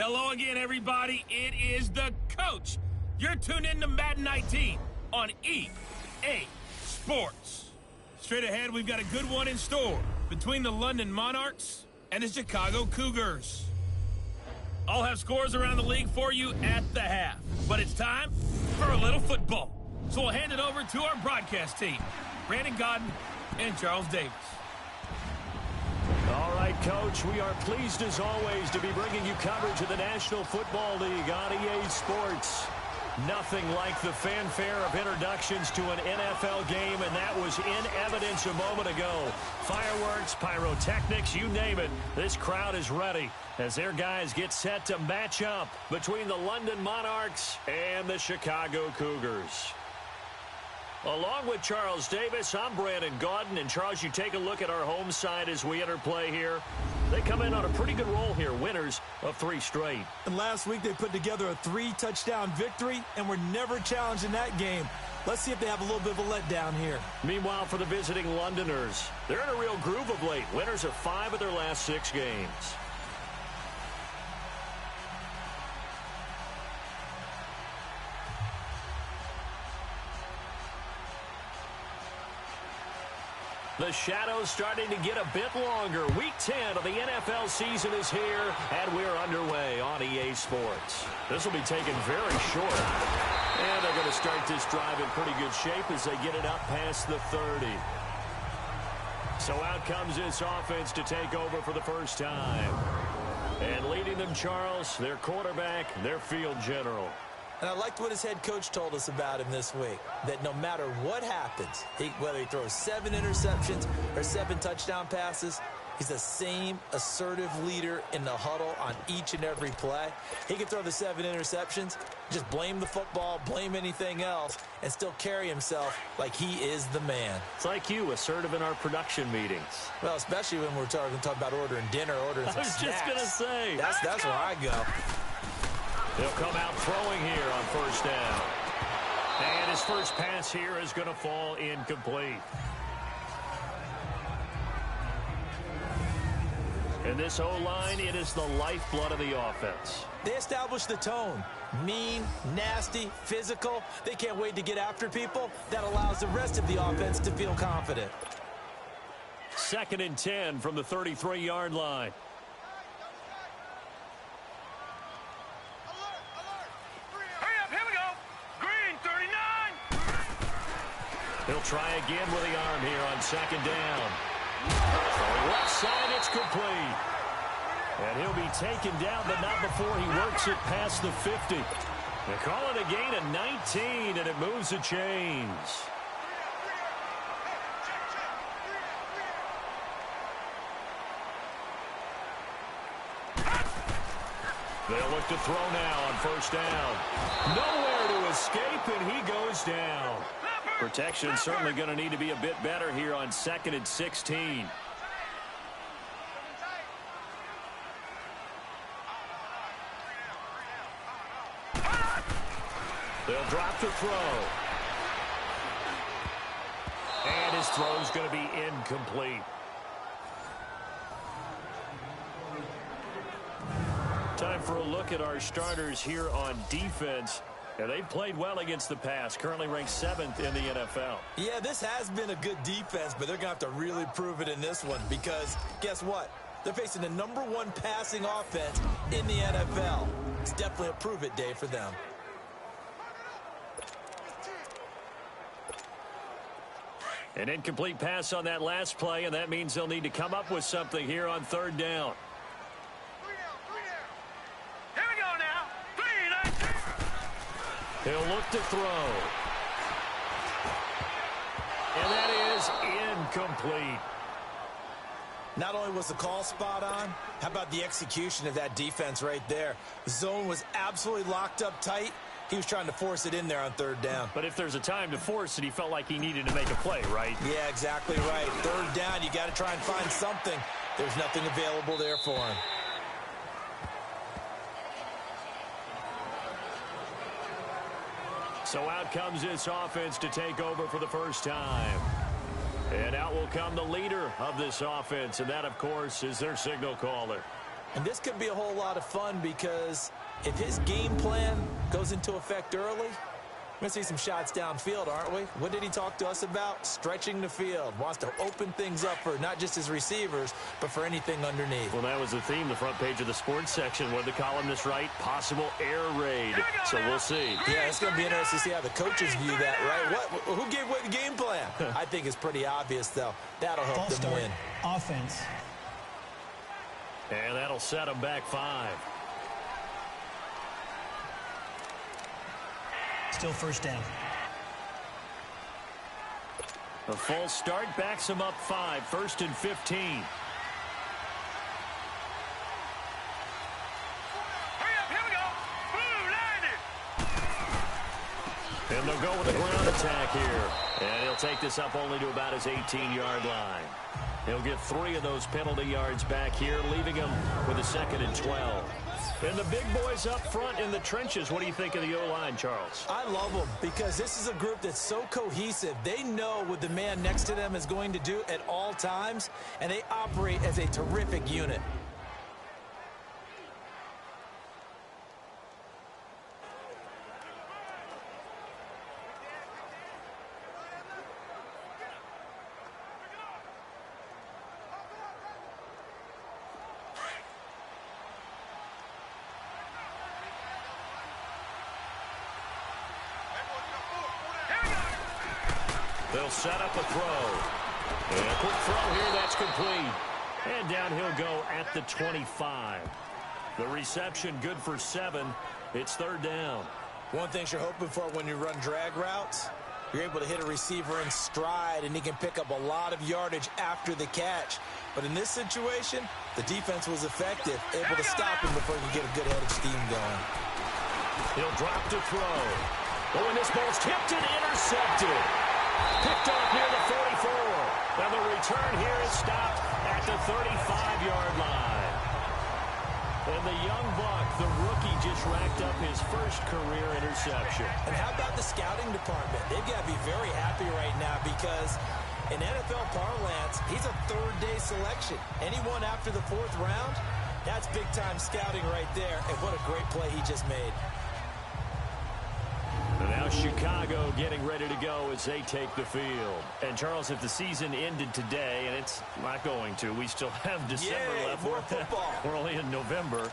Hello again, everybody. It is the coach. You're tuned in to Madden 19 on EA Sports. Straight ahead, we've got a good one in store between the London Monarchs and the Chicago Cougars. I'll have scores around the league for you at the half, but it's time for a little football. So we'll hand it over to our broadcast team, Brandon Godden and Charles Davis. All right, Coach, we are pleased as always to be bringing you coverage of the National Football League on EA Sports. Nothing like the fanfare of introductions to an NFL game, and that was in evidence a moment ago. Fireworks, pyrotechnics, you name it. This crowd is ready as their guys get set to match up between the London Monarchs and the Chicago Cougars. Along with Charles Davis, I'm Brandon Godden. And Charles, you take a look at our home side as we enter play here. They come in on a pretty good roll here, winners of 3 straight. And last week they put together a 3-touchdown victory and were never challenged in that game. Let's see if they have a little bit of a letdown here. Meanwhile, for the visiting Londoners, they're in a real groove of late. Winners of 5 of their last 6 games. The shadow's starting to get a bit longer. Week 10 of the NFL season is here, and we're underway on EA Sports. This will be taken very short. And they're going to start this drive in pretty good shape as they get it up past the 30. So out comes this offense to take over for the first time. And leading them, Charles, their quarterback, their field general. And I liked what his head coach told us about him this week, that no matter what happens, whether he throws 7 interceptions or 7 touchdown passes, he's the same assertive leader in the huddle on each and every play. He can throw the 7 interceptions, just blame the football, blame anything else, and still carry himself like he is the man. It's like you, assertive in our production meetings. Well, especially when we're talking about ordering dinner, ordering some snacks. I was just going to say. That's where I go. He'll come out throwing here on first down. And his first pass here is going to fall incomplete. And this O-line, it is the lifeblood of the offense. They establish the tone. Mean, nasty, physical. They can't wait to get after people. That allows the rest of the offense to feel confident. 2nd and 10 from the 33-yard line. He'll try again with the arm here on 2nd down. Throwing left side, it's complete. And he'll be taken down, but not before he works it past the 50. They call it a gain of 19, and it moves the chains. They'll look to throw now on first down. Nowhere to escape, and he goes down. Protection certainly going to need to be a bit better here on 2nd and 16. They'll drop to throw. And his throw's going to be incomplete. Time for a look at our starters here on defense. Yeah, they've played well against the pass, currently ranked 7th in the NFL. Yeah, this has been a good defense, but they're going to have to really prove it in this one because guess what? They're facing the #1 passing offense in the NFL. It's definitely a prove-it day for them. An incomplete pass on that last play, and that means they'll need to come up with something here on 3rd down. He'll look to throw. And that is incomplete. Not only was the call spot on, how about the execution of that defense right there? The zone was absolutely locked up tight. He was trying to force it in there on 3rd down. But if there's a time to force it, he felt like he needed to make a play, right? Yeah, exactly right. 3rd down, you got to try and find something. There's nothing available there for him. So out comes this offense to take over for the first time. And out will come the leader of this offense, and that, of course, is their signal caller. And this could be a whole lot of fun because if his game plan goes into effect early, we're going to see some shots downfield, aren't we? What did he talk to us about? Stretching the field. Wants to open things up for not just his receivers, but for anything underneath. Well, that was the theme, the front page of the sports section. What did the columnist write? Possible air raid. So we'll see. Yeah, it's going to be interesting to see how the coaches view that, right? Who gave away the game plan? I think it's pretty obvious, though. That'll help them win. Offense. And that'll set them back 5. Still first down. A false start backs him up 5. 1st and 15. Hurry up, here we go. Blue landed. And they'll go with a ground attack here. And he'll take this up only to about his 18-yard line. He'll get 3 of those penalty yards back here, leaving him with a 2nd and 12. And the big boys up front in the trenches. What do you think of the O-line, Charles? I love them because this is a group that's so cohesive. They know what the man next to them is going to do at all times, and they operate as a terrific unit. They'll set up a throw. And a quick throw here, that's complete. And down he'll go at the 25. The reception good for 7. It's 3rd down. One thing you're hoping for when you run drag routes, you're able to hit a receiver in stride, and he can pick up a lot of yardage after the catch. But in this situation, the defense was effective, able to stop him before he could get a good head of steam going. He'll drop to throw. Oh, and this ball's tipped and intercepted. Picked off near the 44. Now the return here is stopped at the 35-yard line. And the young buck, the rookie, just racked up his first career interception. And how about the scouting department? They've got to be very happy right now because in NFL parlance, he's a 3rd-day selection. Anyone after the 4th round, that's big-time scouting right there. And what a great play he just made. And now Chicago getting ready to go as they take the field. And, Charles, if the season ended today, and it's not going to, we still have December left. More football. We're only in November.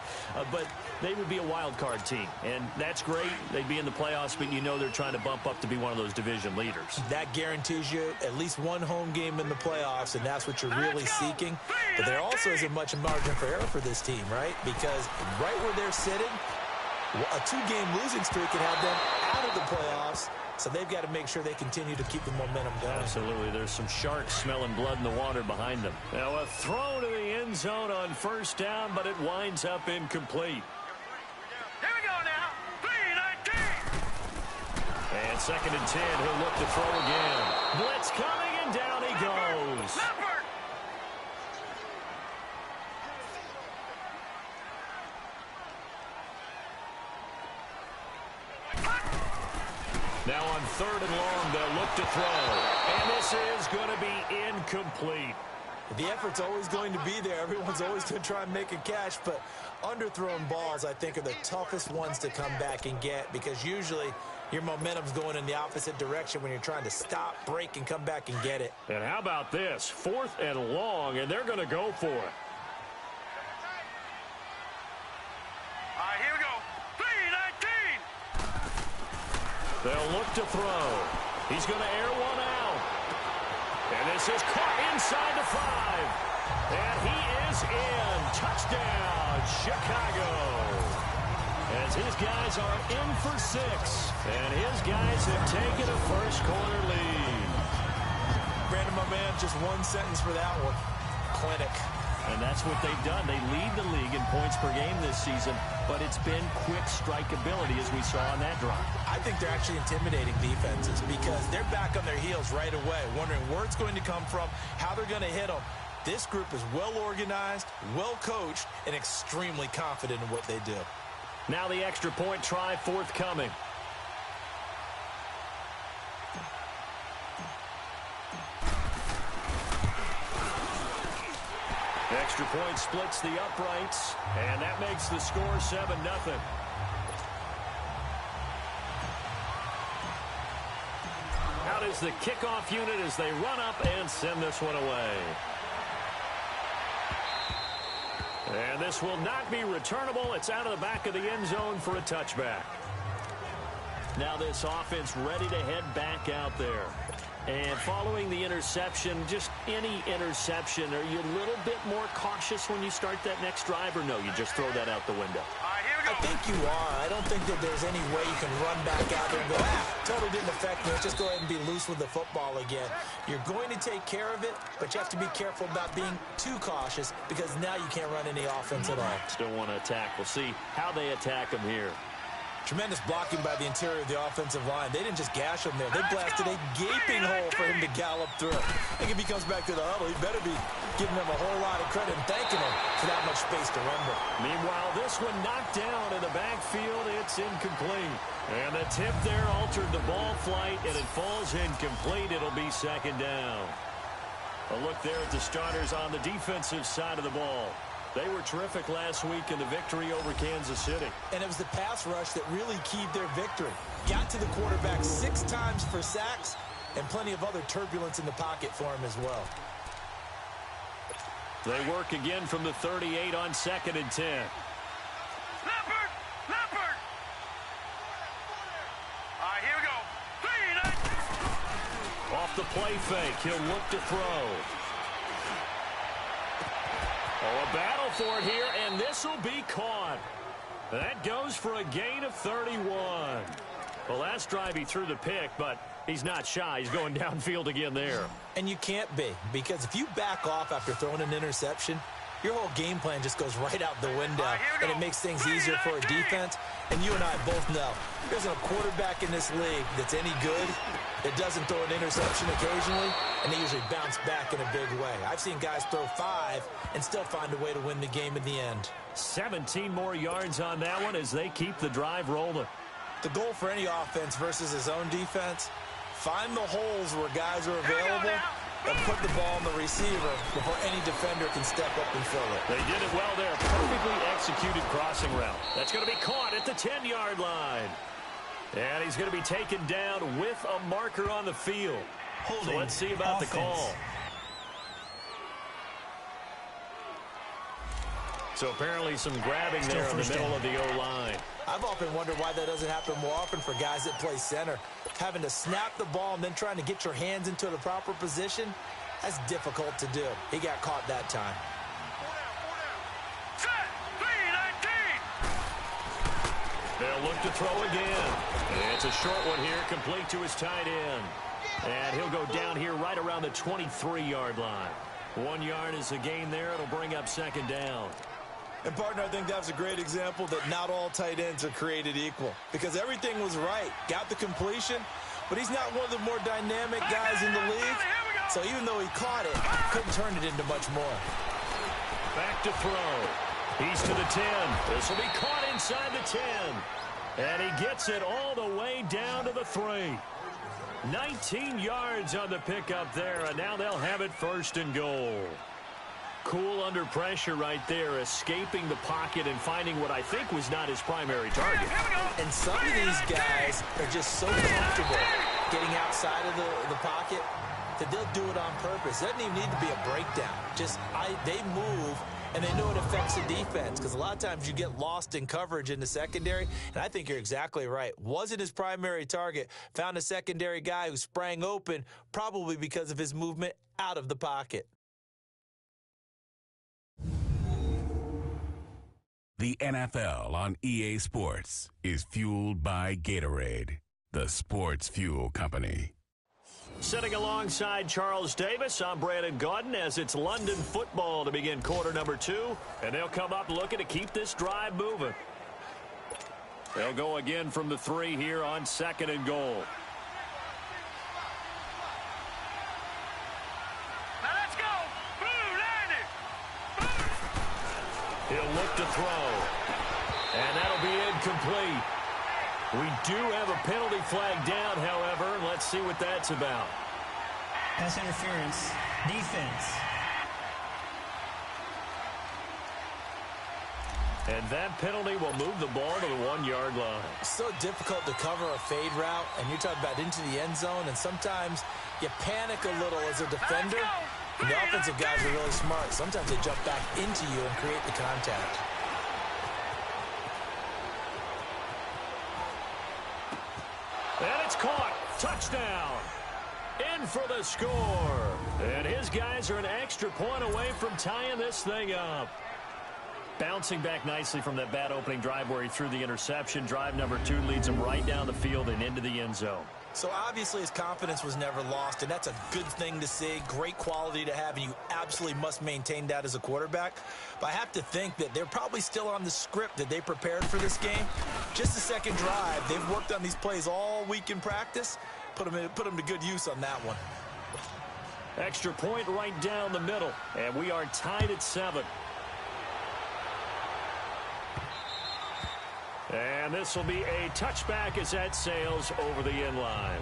But they would be a wild card team. And that's great. They'd be in the playoffs, but you know they're trying to bump up to be one of those division leaders. That guarantees you at least one home game in the playoffs, and that's what you're really seeking. But there also isn't much margin for error for this team, right? Because right where they're sitting, a 2-game losing streak can have them out of the playoffs, so they've got to make sure they continue to keep the momentum going. Absolutely. There's some sharks smelling blood in the water behind them. Now a throw to the end zone on 1st down, but it winds up incomplete. Here we go now. 3-19. And 2nd and 10, he'll look to throw again. Blitz coming, and down he goes. Now on 3rd and long, they'll look to throw. And this is going to be incomplete. The effort's always going to be there. Everyone's always going to try and make a catch, but underthrown balls, I think, are the toughest ones to come back and get because usually your momentum's going in the opposite direction when you're trying to stop, break, and come back and get it. And how about this? 4th and long, and they're going to go for it. All right, here we go. 3-19. They'll look to throw. He's going to air one out. And this is caught inside the 5. And he is in. Touchdown, Chicago. As his guys are in for 6. And his guys have taken a first-quarter lead. Brandon, my man, just one sentence for that one. Clinic. And that's what they've done. They lead the league in points per game this season, but it's been quick strike ability as we saw on that drive. I think they're actually intimidating defenses because they're back on their heels right away, wondering where it's going to come from, how they're going to hit them. This group is well organized, well coached, and extremely confident in what they do. Now the extra point try forthcoming. Extra point splits the uprights, and that makes the score 7-0. Out is the kickoff unit as they run up and send this one away. And this will not be returnable. It's out of the back of the end zone for a touchback. Now this offense ready to head back out there. And following the interception, just any interception, are you a little bit more cautious when you start that next drive, or no, you just throw that out the window? I think you are. I don't think that there's any way you can run back out there and go, totally didn't affect me. Let's just go ahead and be loose with the football again. You're going to take care of it, but you have to be careful about being too cautious because now you can't run any offense at all. Still want to attack. We'll see how they attack him here. Tremendous blocking by the interior of the offensive line. They didn't just gash him there. They blasted a gaping hole for him to gallop through. I think if he comes back to the huddle, he better be giving them a whole lot of credit and thanking him for that much space to run with. Meanwhile, this one knocked down in the backfield. It's incomplete. And the tip there altered the ball flight, and it falls incomplete. It'll be second down. A look there at the starters on the defensive side of the ball. They were terrific last week in the victory over Kansas City. And it was the pass rush that really keyed their victory. Got to the quarterback 6 times for sacks and plenty of other turbulence in the pocket for him as well. They work again from the 38 on 2nd and 10. Leopard! Leopard! All right, here we go. 3, 9. Off the play fake, he'll look to throw. Oh, a battle for it here, and this will be caught. That goes for a gain of 31. Well, last drive he threw the pick, but he's not shy. He's going downfield again there. And you can't be, because if you back off after throwing an interception, your whole game plan just goes right out the window, and it makes things easier for a defense. And you and I both know there's a quarterback in this league that's any good that doesn't throw an interception occasionally, and they usually bounce back in a big way. I've seen guys throw 5 and still find a way to win the game in the end. 17 more yards on that one as they keep the drive rolling. The goal for any offense versus his own defense, find the holes where guys are available and put the ball on the receiver before any defender can step up and fill it. They did it well there. Perfectly executed crossing route. That's going to be caught at the 10-yard line. And he's going to be taken down with a marker on the field. So let's see about the call. So apparently some grabbing there in the middle of the O-line. I've often wondered why that doesn't happen more often for guys that play center. Having to snap the ball and then trying to get your hands into the proper position, that's difficult to do. He got caught that time. They'll look to throw again. It's a short one here, complete to his tight end. And he'll go down here right around the 23-yard line. 1 yard is the gain there. It'll bring up second down. And, partner, I think that was a great example that not all tight ends are created equal. Because everything was right. Got the completion, but he's not one of the more dynamic guys in the league. So even though he caught it, couldn't turn it into much more. Back to throw. He's to the 10. This will be caught inside the 10. And he gets it all the way down to the 3. 19 yards on the pickup there, and now they'll have it 1st and goal. Cool under pressure right there, escaping the pocket and finding what I think was not his primary target. And some of these guys are just so comfortable getting outside of the pocket that they'll do it on purpose. It doesn't even need to be a breakdown. Just they move, and they know it affects the defense because a lot of times you get lost in coverage in the secondary, and I think you're exactly right. Wasn't his primary target. Found a secondary guy who sprang open, probably because of his movement out of the pocket. The NFL on EA Sports is fueled by Gatorade, the sports fuel company. Sitting alongside Charles Davis, I'm Brandon Gaudin as it's London football to begin quarter number 2. And they'll come up looking to keep this drive moving. They'll go again from the 3 here on 2nd and goal. Now let's go. Blue Lightning. He'll look to throw. And that'll be incomplete. We do have a penalty flag down, however. Let's see what that's about. Pass interference. Defense. And that penalty will move the ball to the 1-yard line. So difficult to cover a fade route, and you're talking about into the end zone, and sometimes you panic a little as a defender. And the offensive guys are really smart. Sometimes they jump back into you and create the contact. And it's caught. Touchdown. In for the score. And his guys are an extra point away from tying this thing up. Bouncing back nicely from that bad opening drive where he threw the interception. Drive number 2 leads him right down the field and into the end zone. So obviously his confidence was never lost, and that's a good thing to see. Great quality to have, and you absolutely must maintain that as a quarterback. But I have to think that they're probably still on the script that they prepared for this game. Just the second drive, they've worked on these plays all week in practice. Put them to good use on that one. Extra point right down the middle, and we are tied at 7. And this will be a touchback as that sails over the end line.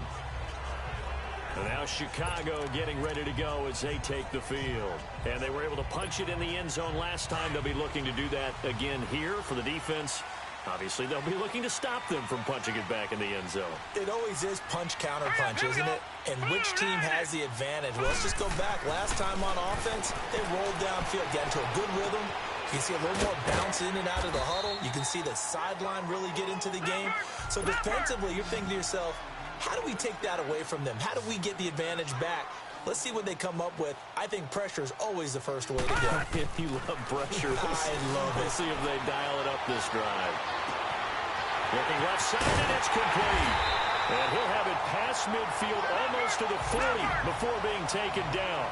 And now Chicago getting ready to go as they take the field. And they were able to punch it in the end zone last time. They'll be looking to do that again here for the defense. Obviously, they'll be looking to stop them from punching it back in the end zone. It always is punch-counter-punch, isn't it? And which team has the advantage? Well, let's just go back. Last time on offense, they rolled downfield, got into a good rhythm. You can see a little more bounce in and out of the huddle. You can see the sideline really get into the game. So defensively, you're thinking to yourself, how do we take that away from them? How do we get the advantage back? Let's see what they come up with. I think pressure is always the first way to go. You love pressure. I love it. We'll see if they dial it up this drive. Looking left side, and it's complete. And he'll have it past midfield almost to the 40 before being taken down.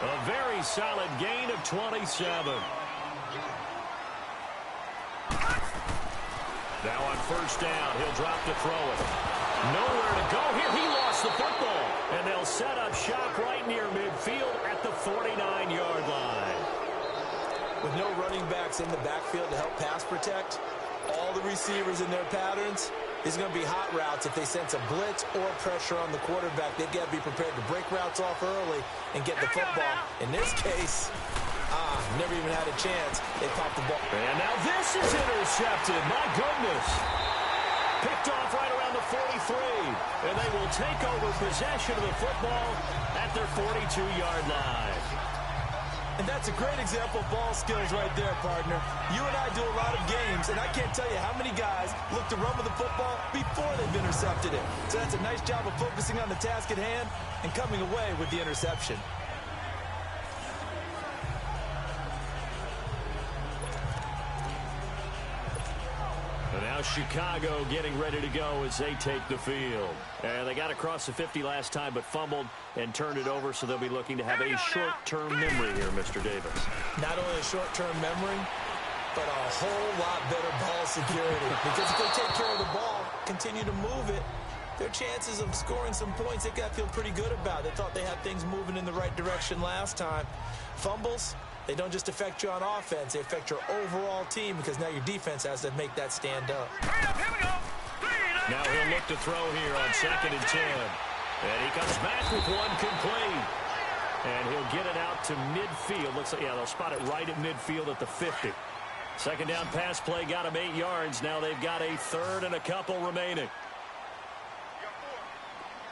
A very solid gain of 27. Now on first down, he'll drop to throw it. Nowhere to go here. He lost the football. And they'll set up shop right near midfield at the 49-yard line. With no running backs in the backfield to help pass protect, all the receivers in their patterns, these are going to be hot routes. If they sense a blitz or pressure on the quarterback, they've got to be prepared to break routes off early and get the football. In this case, never even had a chance. They popped the ball. And now this is intercepted. My goodness. Picked off right around the 43. And they will take over possession of the football at their 42-yard line. And that's a great example of ball skills right there, partner. You and I do a lot of games, and I can't tell you how many guys look to run with the football before they've intercepted it. So that's a nice job of focusing on the task at hand and coming away with the interception. And now Chicago getting ready to go as they take the field. And they got across the 50 last time but fumbled and turned it over, so they'll be looking to have a short-term memory here, Mr. Davis. Not only a short-term memory, but a whole lot better ball security. Because if they take care of the ball, continue to move it, their chances of scoring some points, they've got to feel pretty good about. They thought they had things moving in the right direction last time. Fumbles, they don't just affect you on offense, they affect your overall team because now your defense has to make that stand up. Now he'll look to throw here on 2nd and 10. And he comes back with one complete. And he'll get it out to midfield. Looks like, yeah, they'll spot it right at midfield at the 50. Second down pass play got him 8 yards. Now they've got a third and a couple remaining.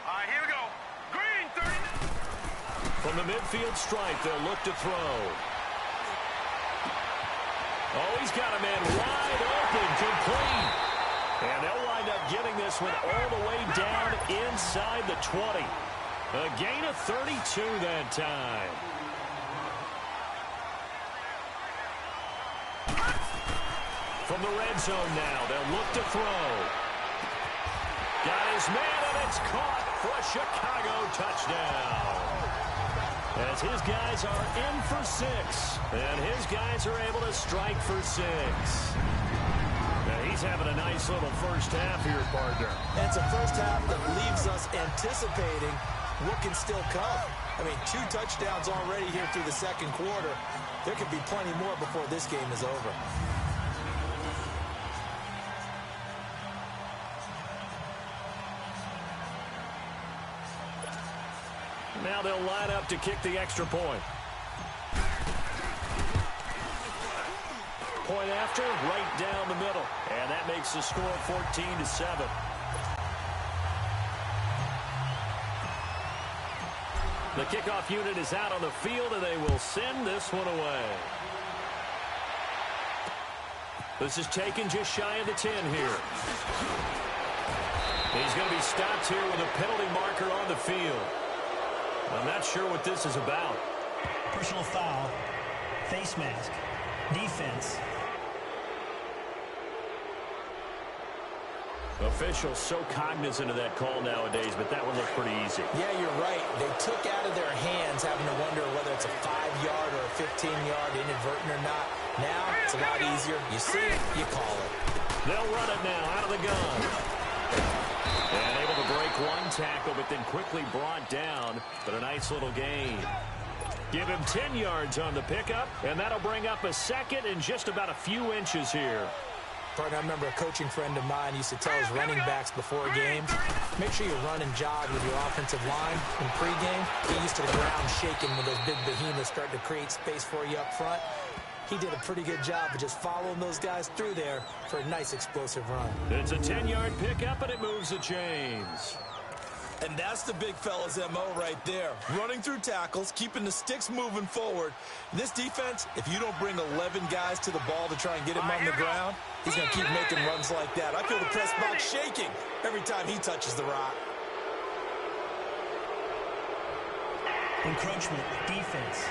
All right, here we go. Green, 30. From the midfield stripe, they'll look to throw. Oh, he's got a man wide open, complete. And they'll wind up getting this one all the way down inside the 20. A gain of 32 that time. From the red zone now, they'll look to throw. Got his man, and it's caught for a Chicago touchdown. As his guys are in for 6. And his guys are able to strike for 6. Now he's having a nice little first half here, partner. And it's a first half that leaves us anticipating what can still come. I mean, 2 touchdowns already here through the second quarter. There could be plenty more before this game is over. Now they'll line up to kick the extra point. point after, right down the middle. And that makes the score 14-7. The kickoff unit is out on the field, and they will send this one away. This is taken just shy of the 10 here. He's going to be stopped here with a penalty marker on the field. I'm not sure what this is about. Personal foul. Face mask. Defense. Officials so cognizant of that call nowadays, but that one looked pretty easy. Yeah, you're right. They took out of their hands having to wonder whether it's a 5-yard or a 15-yard inadvertent or not. Now, it's a lot easier. You see it, you call it. They'll run it now out of the gun. And able to break one tackle, but then quickly brought down. But a nice little gain. Give him 10 yards on the pickup, and that'll bring up a second and just about a few inches here. Partner, I remember a coaching friend of mine used to tell his running backs before games, make sure you run and jog with your offensive line in pregame. Get used to the ground shaking when those big behemoths start to create space for you up front. He did a pretty good job of just following those guys through there for a nice explosive run. It's a 10-yard pickup, and it moves the chains. And that's the big fella's MO right there. Running through tackles, keeping the sticks moving forward. This defense, if you don't bring 11 guys to the ball to try and get him on the ground, he's going to keep making runs like that. I feel the press box shaking every time he touches the rock. Encroachment. Defense.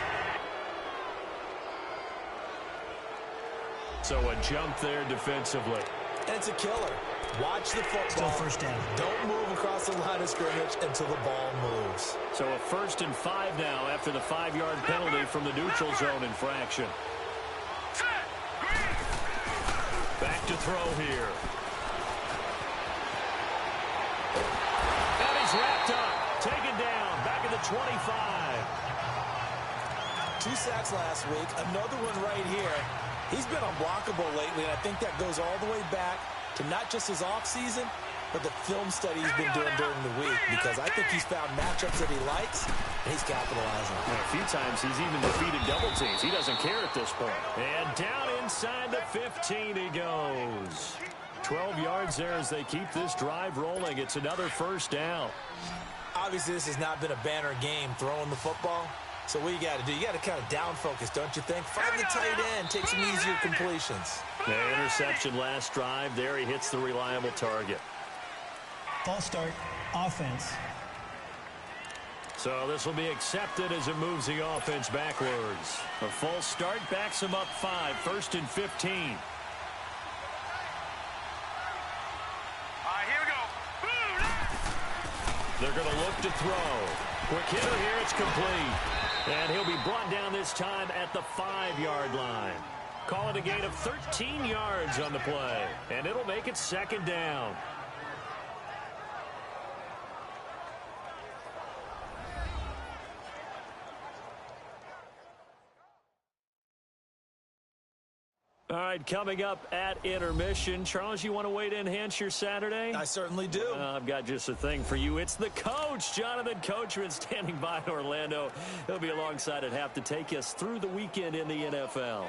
So a jump there defensively. And it's a killer. Watch the football. Still first down. Don't move across the line of scrimmage until the ball moves. So a 1st and 5 now after the 5-yard penalty from the neutral zone infraction. Back to throw here. And he's wrapped up. Taken down. Back at the 25. 2 sacks last week. Another one right here. He's been unblockable lately, and I think that goes all the way back to not just his offseason, but the film study he's been doing during the week, because I think he's found matchups that he likes, and he's capitalizing. And a few times he's even defeated double teams. He doesn't care at this point. And down inside the 15 he goes. 12 yards there as they keep this drive rolling. It's another first down. Obviously, this has not been a banner game throwing the football. So what you got to do, you got to kind of down focus, don't you think? Find the tight end, take some easier completions. The interception last drive. There he hits the reliable target. False start. Offense. So this will be accepted as it moves the offense backwards. A false start backs him up 5. 1st and 15. All right, here we go. They're going to look to throw. Quick hitter here. It's complete. And he'll be brought down this time at the 5-yard line. Call it a gain of 13 yards on the play. And it'll make it 2nd down. All right, coming up at intermission. Charles, you want to wait to enhance your Saturday? I certainly do. I've got just a thing for you. It's the coach, Jonathan Coachman, standing by in Orlando. He'll be alongside at half to take us through the weekend in the NFL.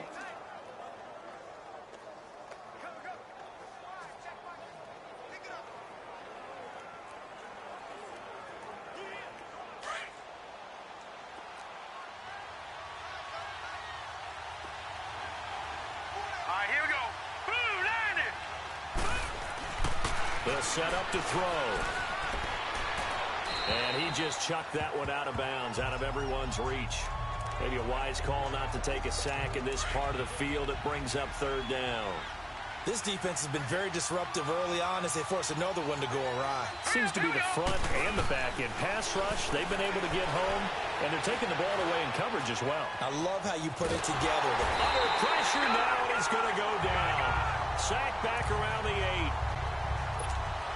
They'll set up to throw. And he just chucked that one out of bounds, out of everyone's reach. Maybe a wise call not to take a sack in this part of the field. It brings up 3rd down. This defense has been very disruptive early on as they force another one to go awry. Seems to be the front and the back end. Pass rush, they've been able to get home, and they're taking the ball away in coverage as well. I love how you put it together. Under pressure now, and he's going to go down. Sack back around the 8.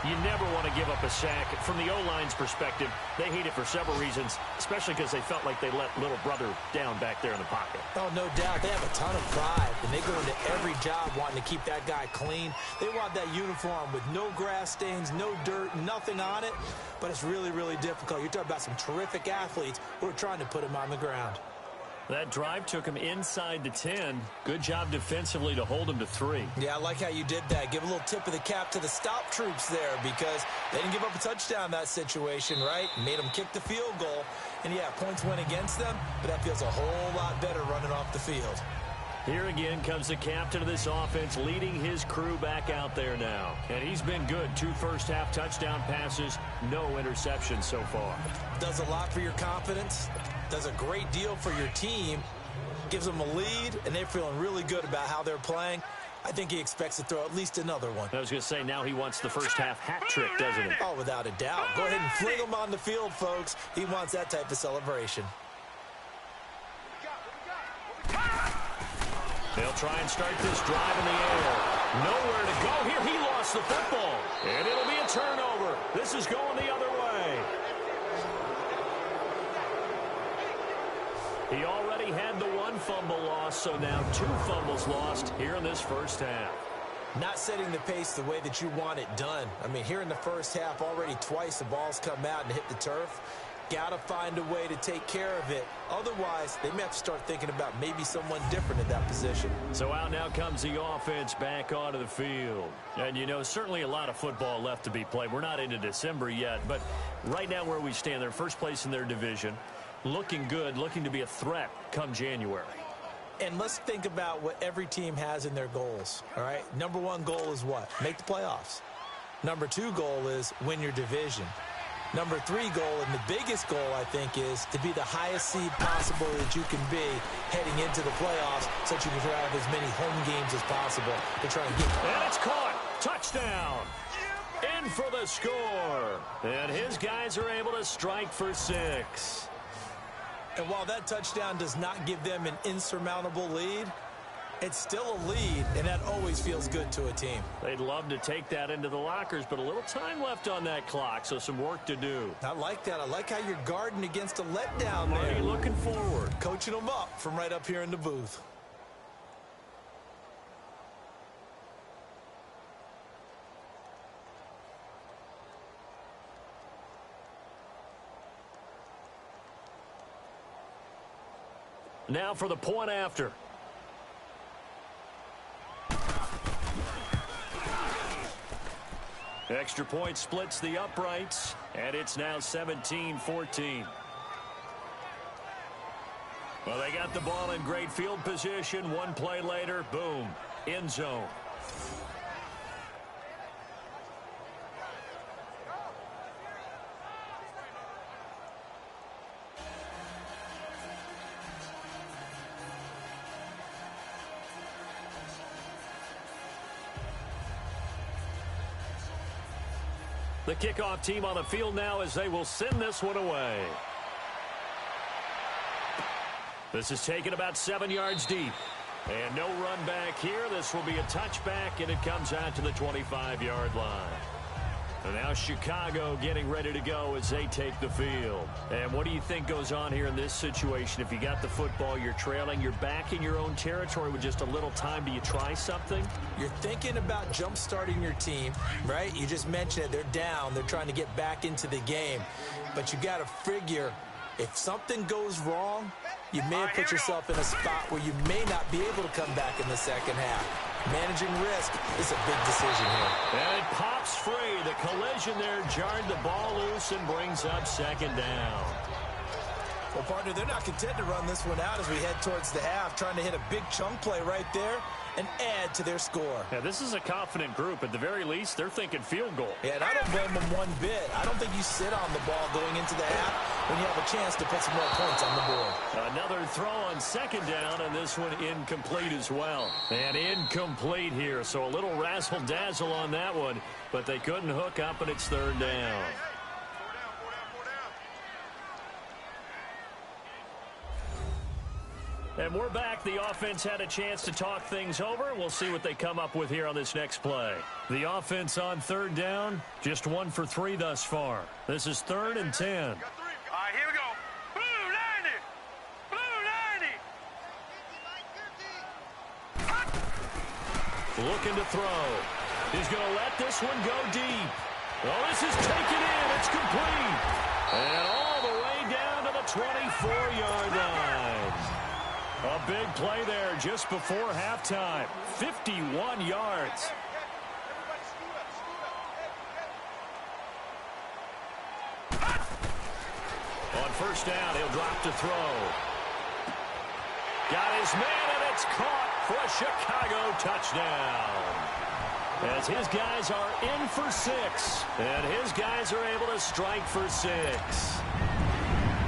You never want to give up a sack. From the O-line's perspective, they hate it for several reasons, especially because they felt like they let little brother down back there in the pocket. Oh, no doubt. They have a ton of pride, and they go into every job wanting to keep that guy clean. They want that uniform with no grass stains, no dirt, nothing on it, but it's really, really difficult. You're talking about some terrific athletes who are trying to put him on the ground. That drive took him inside the 10. Good job defensively to hold him to 3. Yeah, I like how you did that. Give a little tip of the cap to the stop troops there because they didn't give up a touchdown in that situation, right? Made them kick the field goal. And, yeah, points went against them, but that feels a whole lot better running off the field. Here again comes the captain of this offense leading his crew back out there now. And he's been good. 2 first-half touchdown passes, no interceptions so far. Does a lot for your confidence. Does a great deal for your team. Gives them a lead, and they're feeling really good about how they're playing. I think he expects to throw at least another one. I was going to say, now he wants the first-half hat trick, doesn't he? Oh, without a doubt. Go ahead and fling him on the field, folks. He wants that type of celebration. They'll try and start this drive in the air. Nowhere to go here. He lost the football. And it'll be a turnover. This is going the other way. He already had the 1 fumble loss, so now 2 fumbles lost here in this first half. Not setting the pace the way that you want it done. I mean, here in the first half, already twice the ball's come out and hit the turf. Got to find a way to take care of it. Otherwise, they may have to start thinking about maybe someone different at that position. So out now comes the offense back onto the field. And, you know, certainly a lot of football left to be played. We're not into December yet, but right now where we stand, they're first place in their division. Looking good, looking to be a threat come January. And let's think about what every team has in their goals, all right? Number 1 goal is what? Make the playoffs. Number 2 goal is win your division. Number 3 goal, and the biggest goal, I think, is to be the highest seed possible that you can be heading into the playoffs so that you can have as many home games as possible to try and get. And it's caught. Touchdown. In for the score. And his guys are able to strike for 6. And while that touchdown does not give them an insurmountable lead, it's still a lead, and that always feels good to a team. They'd love to take that into the lockers, but a little time left on that clock, so some work to do. I like that. I like how you're guarding against a letdown there. Already looking forward. Coaching them up from right up here in the booth. Now for the point after. Extra point splits the uprights, and it's now 17-14. Well, they got the ball in great field position. 1 play later, boom, end zone. The kickoff team on the field now as they will send this one away. This is taken about 7 yards deep. And no run back here. This will be a touchback, and it comes out to the 25-yard line. And now Chicago getting ready to go as they take the field. And what do you think goes on here in this situation? If you got the football, you're trailing, you're back in your own territory with just a little time. Do you try something? You're thinking about jump-starting your team, right? You just mentioned it. They're down. They're trying to get back into the game. But you got to figure if something goes wrong, you may have put yourself in a spot where you may not be able to come back in the second half. Managing risk is a big decision here. And it pops free. The collision there jarred the ball loose and brings up second down. Well, partner, they're not content to run this one out as we head towards the half, trying to hit a big chunk play right there and add to their score. Yeah, this is a confident group. At the very least, they're thinking field goal. Yeah, and I don't blame them one bit. I don't think you sit on the ball going into the half when you have a chance to put some more points on the board. Another throw on second down, and this one incomplete as well. And incomplete here, so a little razzle-dazzle on that one, but they couldn't hook up, and it's third down. And we're back. The offense had a chance to talk things over. We'll see what they come up with here on this next play. The offense on third down, just 1 for 3 thus far. This is 3rd and 10. All right, here we go. Blue 90. Blue 90. Looking to throw. He's going to let this one go deep. Well, this is taken in. It's complete. And all the way down to the 24-yard line. A big play there just before halftime. 51 yards. On first down, he'll drop to throw. Got his man, and it's caught for a Chicago touchdown. As his guys are in for 6, and his guys are able to strike for 6.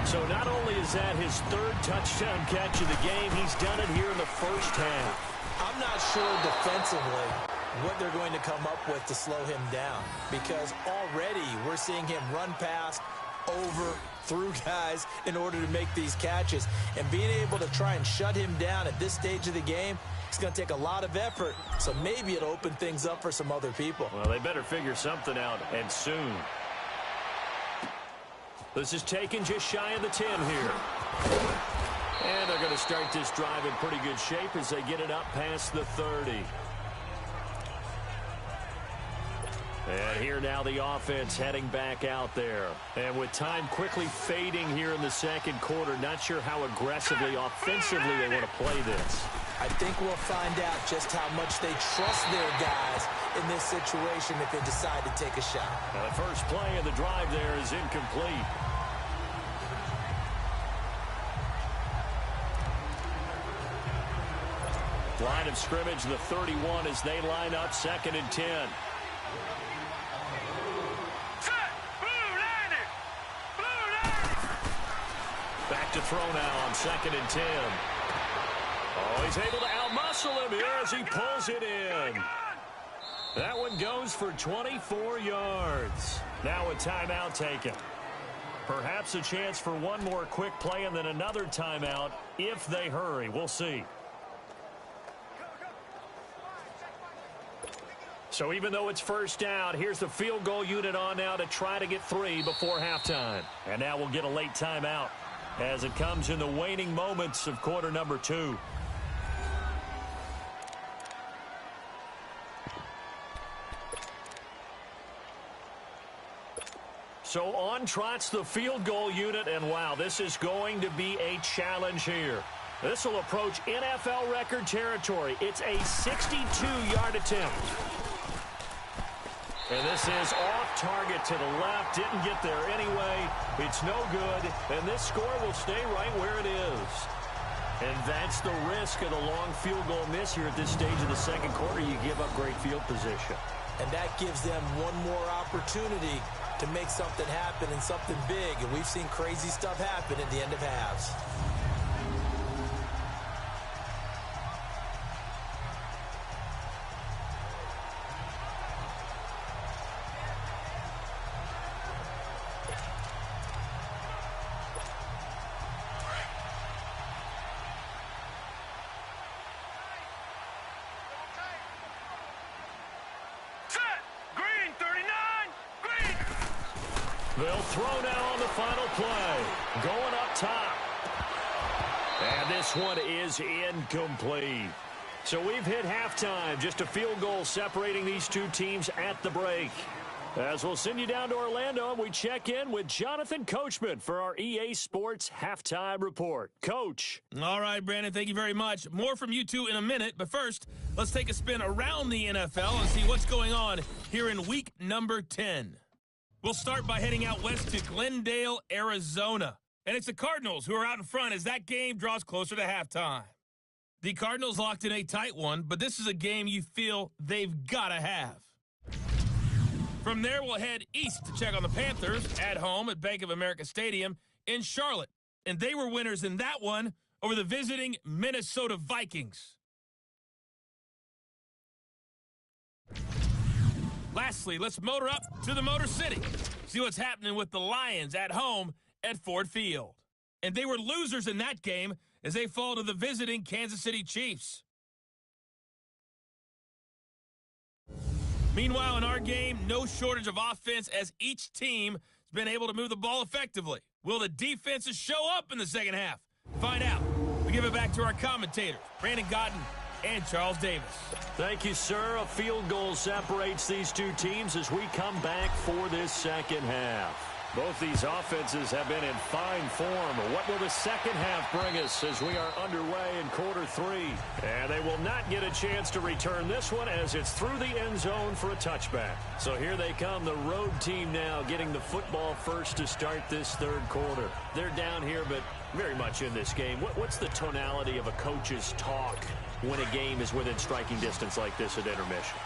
So not only is that his 3rd touchdown catch of the game, he's done it here in the first half. I'm not sure defensively what they're going to come up with to slow him down, because already we're seeing him run past, over, through guys in order to make these catches. And being able to try and shut him down at this stage of the game, it's going to take a lot of effort. So maybe it'll open things up for some other people. Well, they better figure something out, and soon. This is taken just shy of the 10 here. And they're going to start this drive in pretty good shape as they get it up past the 30. And here now the offense heading back out there. And with time quickly fading here in the second quarter, not sure how aggressively, offensively they want to play this. I think we'll find out just how much they trust their guys in this situation if they decide to take a shot. Now the first play of the drive there is incomplete. Line of scrimmage, the 31 as they line up 2nd and 10. Back to throw now on 2nd and 10. Oh, he's able to outmuscle him here as he pulls it in. That one goes for 24 yards. Now a timeout taken. Perhaps a chance for one more quick play and then another timeout if they hurry. We'll see. So even though it's first down, here's the field goal unit on now to try to get 3 before halftime. And now we'll get a late timeout as it comes in the waning moments of quarter number 2. So on trots the field goal unit, and wow, this is going to be a challenge here. This will approach NFL record territory. It's a 62-yard attempt. And this is off target to the left. Didn't get there anyway. It's no good. And this score will stay right where it is. And that's the risk of the long field goal miss here at this stage of the second quarter. You give up great field position. And that gives them one more opportunity to make something happen and something big. And we've seen crazy stuff happen at the end of halves. They'll throw now on the final play. Going up top. And this one is incomplete. So we've hit halftime. Just a field goal separating these two teams at the break. As we'll send you down to Orlando, we check in with Jonathan Coachman for our EA Sports Halftime Report. Coach. All right, Brandon, thank you very much. More from you two in a minute. But first, let's take a spin around the NFL and see what's going on here in week number 10. We'll start by heading out west to Glendale, Arizona. And it's the Cardinals who are out in front as that game draws closer to halftime. The Cardinals locked in a tight one, but this is a game you feel they've got to have. From there, we'll head east to check on the Panthers at home at Bank of America Stadium in Charlotte. And they were winners in that one over the visiting Minnesota Vikings. Lastly, let's motor up to the Motor City. See what's happening with the Lions at home at Ford Field. And they were losers in that game as they fall to the visiting Kansas City Chiefs. Meanwhile, in our game, no shortage of offense as each team has been able to move the ball effectively. Will the defenses show up in the second half? Find out. We give it back to our commentators, Brandon Godden and Charles Davis. Thank you, sir. A field goal separates these two teams as we come back for this second half. Both these offenses have been in fine form. What will the second half bring us as we are underway in quarter 3? And they will not get a chance to return this one as it's through the end zone for a touchback. So here they come, the road team now getting the football first to start this third quarter. They're down here, but very much in this game. What's the tonality of a coach's talk when a game is within striking distance like this at intermission?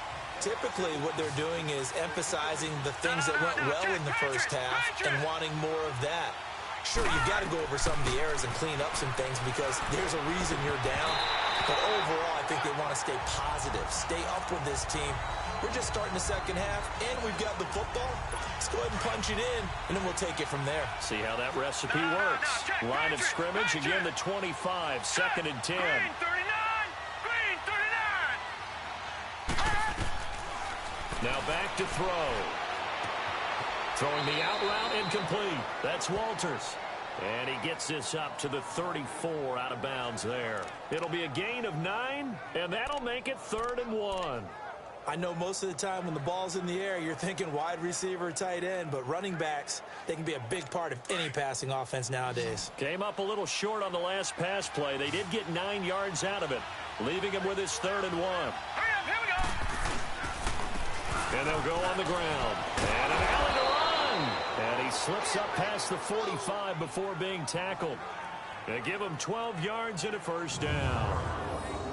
Typically, what they're doing is emphasizing the things that went well in the first half and wanting more of that. Sure, you've got to go over some of the errors and clean up some things because there's a reason you're down. But overall, I think they want to stay positive, stay up with this team. We're just starting the second half, and we've got the football. Let's go ahead and punch it in, and then we'll take it from there. See how that recipe works. Line of scrimmage, again the 25, 2nd and 10. Now back to throw. Throwing the out route incomplete. That's Walters. And he gets this up to the 34 out of bounds there. It'll be a gain of 9, and that'll make it 3rd and 1. I know most of the time when the ball's in the air, you're thinking wide receiver, tight end, but running backs, they can be a big part of any passing offense nowadays. Came up a little short on the last pass play. They did get 9 yards out of it, leaving him with his 3rd and 1. And they'll go on the ground. And an alley to run. And he slips up past the 45 before being tackled. They give him 12 yards and a first down.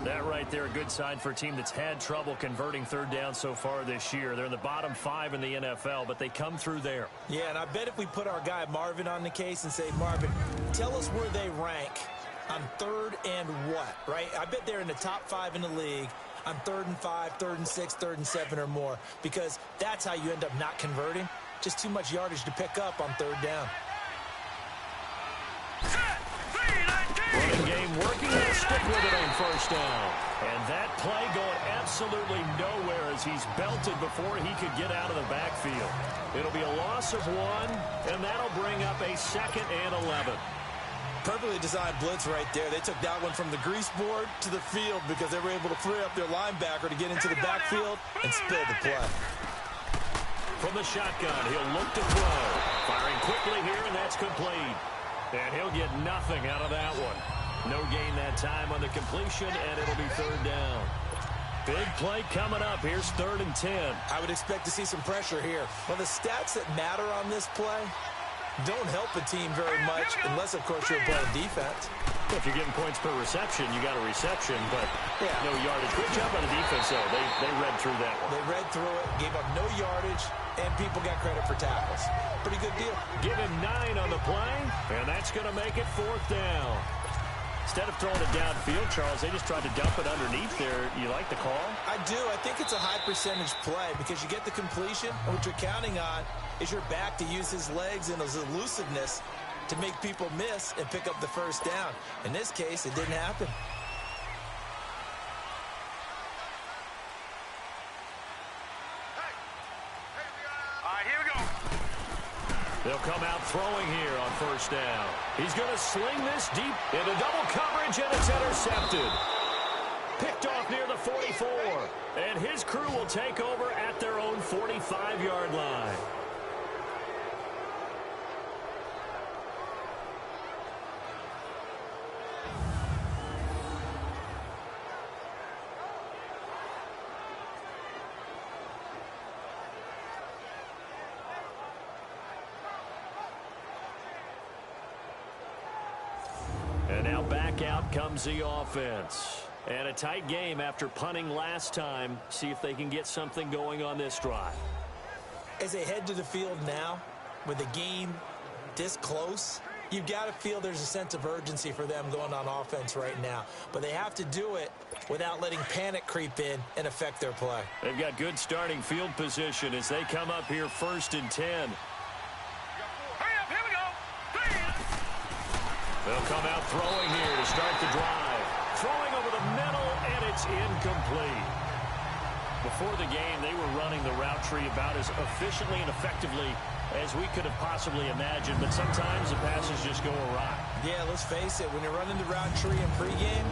That right there, a good sign for a team that's had trouble converting third down so far this year. They're in the bottom 5 in the NFL, but they come through there. Yeah, and I bet if we put our guy Marvin on the case and say, Marvin, tell us where they rank on 3rd and what, right? I bet they're in the top 5 in the league on 3rd and 5, 3rd and 6, 3rd and 7 or more, because that's how you end up not converting. Just too much yardage to pick up on 3rd down. Running game working. They'll stick with it on first down. And that play going absolutely nowhere as he's belted before he could get out of the backfield. It'll be a loss of 1, and that'll bring up a 2nd and 11. Perfectly designed blitz right there. They took that one from the grease board to the field because they were able to free up their linebacker to get into the backfield and spill the play. From the shotgun, he'll look to throw. Firing quickly here, and that's complete. And he'll get nothing out of that one. No gain that time on the completion, and it'll be 3rd down. Big play coming up. Here's 3rd and 10. I would expect to see some pressure here. Well, the stats that matter on this play don't help a team very much unless, of course, you're playing defense. Well, if you're getting points per reception, you got a reception, but no yardage. Good job on the defense, though. They read through that one. They read through it, gave up no yardage, and people got credit for tackles. Pretty good deal. Give him 9 on the play, and that's going to make it 4th down. Instead of throwing it downfield, Charles, they just tried to dump it underneath there. You like the call? I do. I think it's a high percentage play because you get the completion, and what you're counting on is your back to use his legs and his elusiveness to make people miss and pick up the first down. In this case, it didn't happen. All right, here we go. They'll come out throwing here on first down. He's going to sling this deep into double coverage, and it's intercepted. Picked off near the 44. And his crew will take over at their own 45-yard line. And now back out comes the offense. And a tight game after punting last time. See if they can get something going on this drive. As they head to the field now, with the game this close, you've got to feel there's a sense of urgency for them going on offense right now. But they have to do it without letting panic creep in and affect their play. They've got good starting field position as they come up here 1st and 10. They'll come out throwing here to start the drive. Throwing over the middle, and it's incomplete. Before the game, they were running the route tree about as efficiently and effectively as we could have possibly imagined, but sometimes the passes just go awry. Yeah, let's face it, when you're running the route tree in pregame,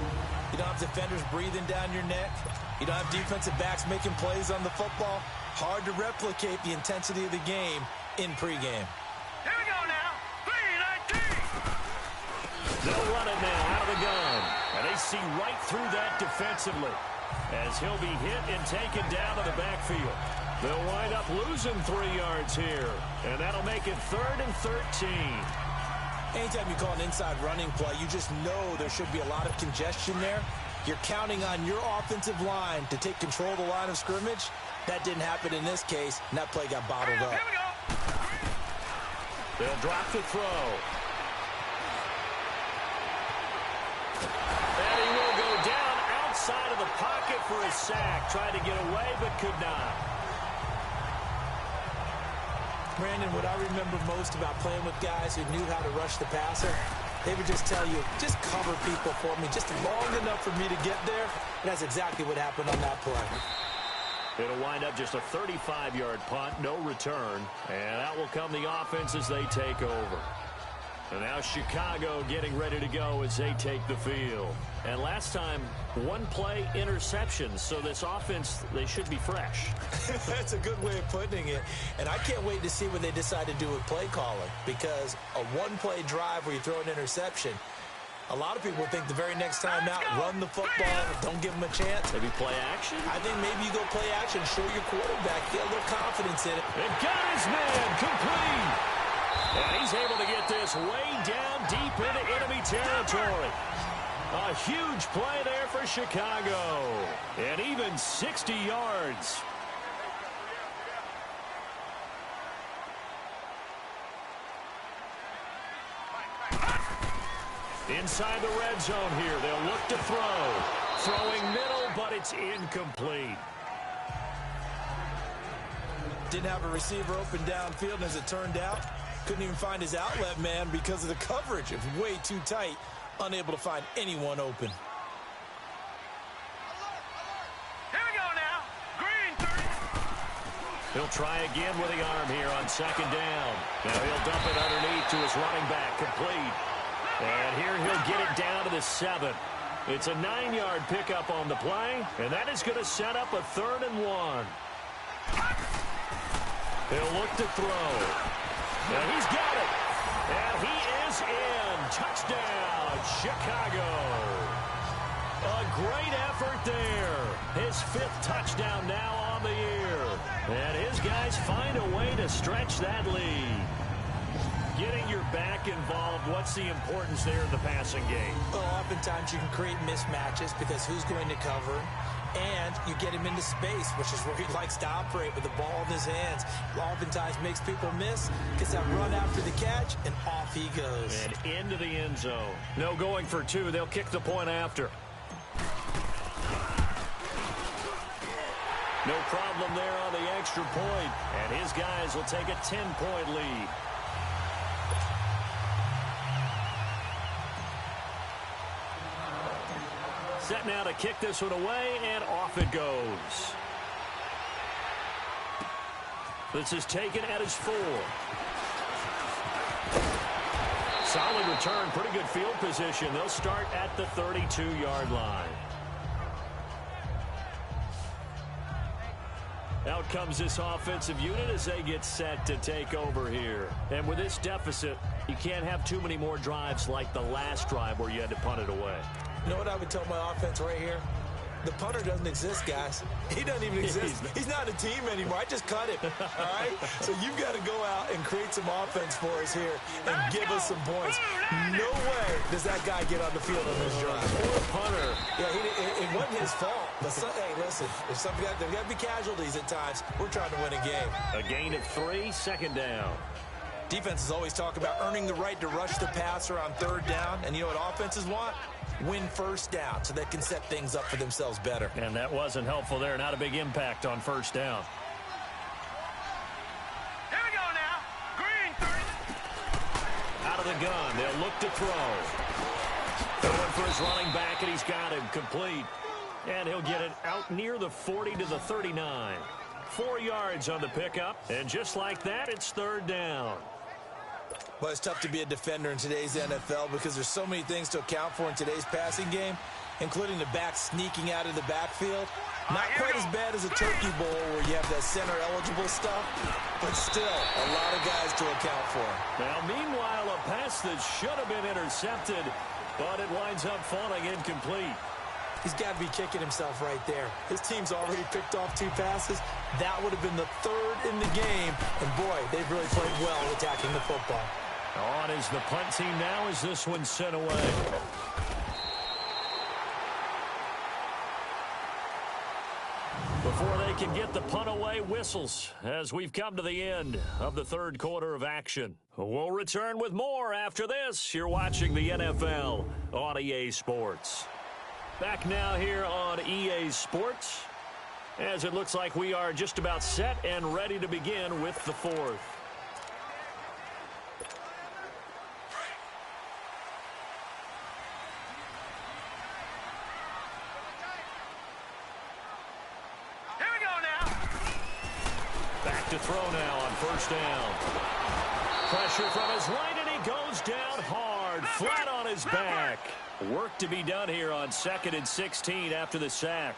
you don't have defenders breathing down your neck. You don't have defensive backs making plays on the football. Hard to replicate the intensity of the game in pregame. Here They'll run it now out of the gun. And they see right through that defensively as he'll be hit and taken down to the backfield. They'll wind up losing 3 yards here, and that'll make it 3rd and 13. Anytime you call an inside running play, you just know there should be a lot of congestion there. You're counting on your offensive line to take control of the line of scrimmage. That didn't happen in this case, and that play got bottled up. Here we go. They'll drop the throw. And he will go down outside of the pocket for a sack. Tried to get away, but could not. Brandon, what I remember most about playing with guys who knew how to rush the passer, they would just tell you, just cover people for me, just long enough for me to get there. And that's exactly what happened on that play. It'll wind up just a 35-yard punt, no return. And out will come the offense as they take over. And now Chicago getting ready to go as they take the field. And last time, 1-play interceptions. So this offense, they should be fresh. That's a good way of putting it. And I can't wait to see what they decide to do with play calling. Because a 1-play drive where you throw an interception, a lot of people think the very next time out, run the football, don't give them a chance. Maybe play action? I think maybe you go play action, show your quarterback, get a little confidence in it. And got his man complete. And he's able to get this way down deep into enemy territory. A huge play there for Chicago. And even 60 yards. Inside the red zone here. They'll look to throw. Throwing middle, but it's incomplete. Didn't have a receiver open downfield, and as it turned out, couldn't even find his outlet man because of the coverage. It was way too tight, unable to find anyone open. Here we go now. Green 30. He'll try again with the arm here on 2nd down. Now he'll dump it underneath to his running back, complete. And here he'll get it down to the 7. It's a 9-yard pickup on the play, and that is going to set up a 3rd and 1. He'll look to throw. And he's got it. And he is in. Touchdown, Chicago. A great effort there. His 5th touchdown now on the year. And his guys find a way to stretch that lead. Getting your back involved, what's the importance there in the passing game? Well, oftentimes you can create mismatches because who's going to cover him? And you get him into space, which is where he likes to operate with the ball in his hands. Oftentimes makes people miss, gets that run after the catch, and off he goes. And into the end zone. No going for 2. They'll kick the point after. No problem there on the extra point. And his guys will take a 10-point lead. Set now to kick this one away, and off it goes. This is taken at his 4. Solid return, pretty good field position. They'll start at the 32-yard line. Out comes this offensive unit as they get set to take over here. And with this deficit, you can't have too many more drives like the last drive where you had to punt it away. You know what I would tell my offense right here? The punter doesn't exist, guys. He doesn't even exist. He's not a team anymore. I just cut him, all right? So you've got to go out and create some offense for us here and give us some points. No way does that guy get on the field on this drive. Poor punter. Yeah, it wasn't his fault. But hey, listen, there's got to be casualties at times. We're trying to win a game. A gain of 3, 2nd down. Defenses always talk about earning the right to rush the passer on 3rd down. And you know what offenses want? Win 1st down so they can set things up for themselves better. And that wasn't helpful there. Not a big impact on 1st down. Here we go now. Green 30. Out of the gun. They'll look to throw. Going for his running back, and he's got him complete. And he'll get it out near the 40 to the 39. 4 yards on the pickup. And just like that, it's 3rd down. Well, it's tough to be a defender in today's NFL because there's so many things to account for in today's passing game. including the back sneaking out of the backfield. Not quite as bad as a turkey bowl where you have that center-eligible stuff, but still a lot of guys to account for. Now, meanwhile, a pass that should have been intercepted, but it winds up falling incomplete. He's got to be kicking himself right there. His team's already picked off 2 passes. That would have been the 3rd in the game. And, boy, they've really played well attacking the football. On is the punt team now as this one's sent away. Before they can get the punt away, whistles as we've come to the end of the 3rd quarter of action. We'll return with more after this. You're watching the NFL on EA Sports. Back now here on EA Sports, as it looks like we are just about set and ready to begin with the 4th. Here we go now. Back to throw now on 1st down. Pressure from his right, and he goes down hard, flat on his back. Work to be done here on 2nd and 16 after the sack.